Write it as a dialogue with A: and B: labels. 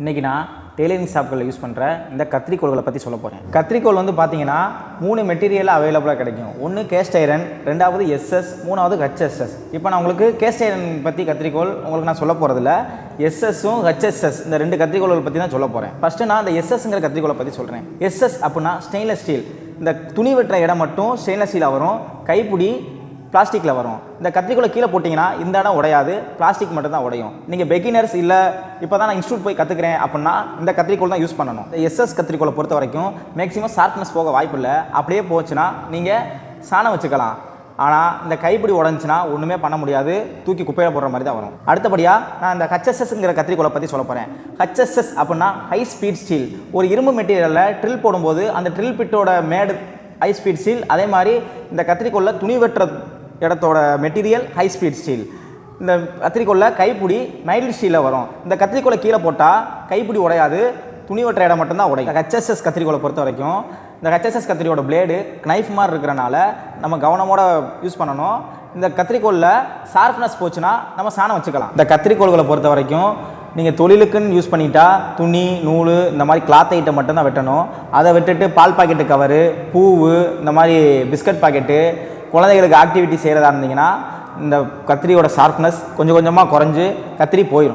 A: இன்றைக்கி நான் tailoring ஷாப்களில் use பண்ணுற இந்த கத்திரிக்கோள்களை பற்றி சொல்ல போகிறேன். கத்திரிக்கோள் வந்து பார்த்தீங்கன்னா 3 மெட்டீரியல் அவைலபிளாக கிடைக்கும். ஒன்று கேஸ்ட் ஐரன், ரெண்டாவது எஸ்எஸ், மூணாவது ஹெச்எஸ்எஸ். இப்போ நான் உங்களுக்கு கேஸ்ட் ஐரன் பற்றி கத்திரிக்கோள் உங்களுக்கு நான் சொல்ல போகிறதில்ல. எஸ்எஸும் ஹெச்எஸ்எஸ் இந்த 2 கத்திரிக்கோள்கள் பற்றி தான் சொல்ல போகிறேன். ஃபஸ்ட்டு நான் இந்த எஸ்எஸ்ங்கிற கத்திரிக்கோளை பற்றி சொல்கிறேன். எஸ்எஸ் அப்படின்னா ஸ்டெயின்லெஸ் ஸ்டீல். இந்த துணி வெட்டுற இடம் மட்டும் ஸ்டெயின்லெஸ் ஸ்டீலாக வரும், கைப்பிடி பிளாஸ்டிக்கில் வரும். இந்த கத்திரிக்கோளை கீழே போட்டிங்கன்னா இந்த இடம் உடையாது, பிளாஸ்டிக் மட்டும் தான் உடையும். நீங்கள் பெகினர்ஸ் இல்லை இப்போ தான் நான் இன்ஸ்டியூட் போய் கற்றுக்கிறேன் அப்படின்னா இந்த கத்திரிக்கோள் தான் யூஸ் பண்ணணும். இந்த எஸ்எஸ் கத்திரிக்கோளை பொறுத்த வரைக்கும் மேக்ஸிமம் ஷார்ப்னஸ் போக வாய்ப்பு இல்லை. அப்படியே போச்சுன்னா நீங்கள் சாணம் வச்சுக்கலாம். ஆனால் இந்த கைப்பிடி உடஞ்சின்னா ஒன்றுமே பண்ண முடியாது, தூக்கி குப்பையில் போடுற மாதிரி தான் வரும். அடுத்தபடியாக நான் இந்த ஹெச்எஸ்எஸ்ங்கிற கத்திரிக்கோளை பற்றி சொல்ல போகிறேன். ஹெச்எஸ்எஸ் அப்படின்னா ஹை ஸ்பீட் ஸ்டீல். ஒரு இரும்பு மெட்டீரியலில் ட்ரில் போடும்போது அந்த ட்ரில் பிட்டோட மேடு ஹை ஸ்பீட் ஸ்டீல். அதே மாதிரி இந்த கத்திரிக்கோளில் துணி வெட்டுற இடத்தோட மெட்டீரியல் ஹை ஸ்பீட் ஸ்டீல். இந்த கத்திரிக்கோளில் கைப்பிடி மைல்டு ஸ்டீலில் வரும். இந்த கத்திரிக்கோளை கீழே போட்டால் கைப்பிடி உடையாது, துணி வெட்டுற இடம் மட்டும்தான் உடையும். ஹெச்எஸ்எஸ் கத்திரிக்கோளை பொறுத்த வரைக்கும் இந்த ஹெச்எஸ்எஸ் கத்திரியோட பிளேடு நைஃப் மாதிரி இருக்கிறனால நம்ம கவனமோட யூஸ் பண்ணணும். இந்த கத்திரிக்கோளில் ஷார்ப்னஸ் போச்சுன்னா நம்ம சாணம் வச்சுக்கலாம். இந்த கத்திரிக்கோள்களை பொறுத்த வரைக்கும் நீங்கள் தொழிலுக்குன்னு யூஸ் பண்ணிட்டா துணி, நூல் இந்த மாதிரி கிளாத் ஐட்டம் மட்டும்தான் வெட்டணும். அதை விட்டுட்டு பால் பாக்கெட்டு கவரு, பூவு, இந்த மாதிரி பிஸ்கட் பாக்கெட்டு, குழந்தைகளுக்கு ஆக்டிவிட்டி செய்கிறதா இருந்தீங்கன்னா இந்த கத்திரியோட ஷார்ப்னஸ் கொஞ்சம் கொஞ்சமாக குறைஞ்சி கத்திரி போயிடும்.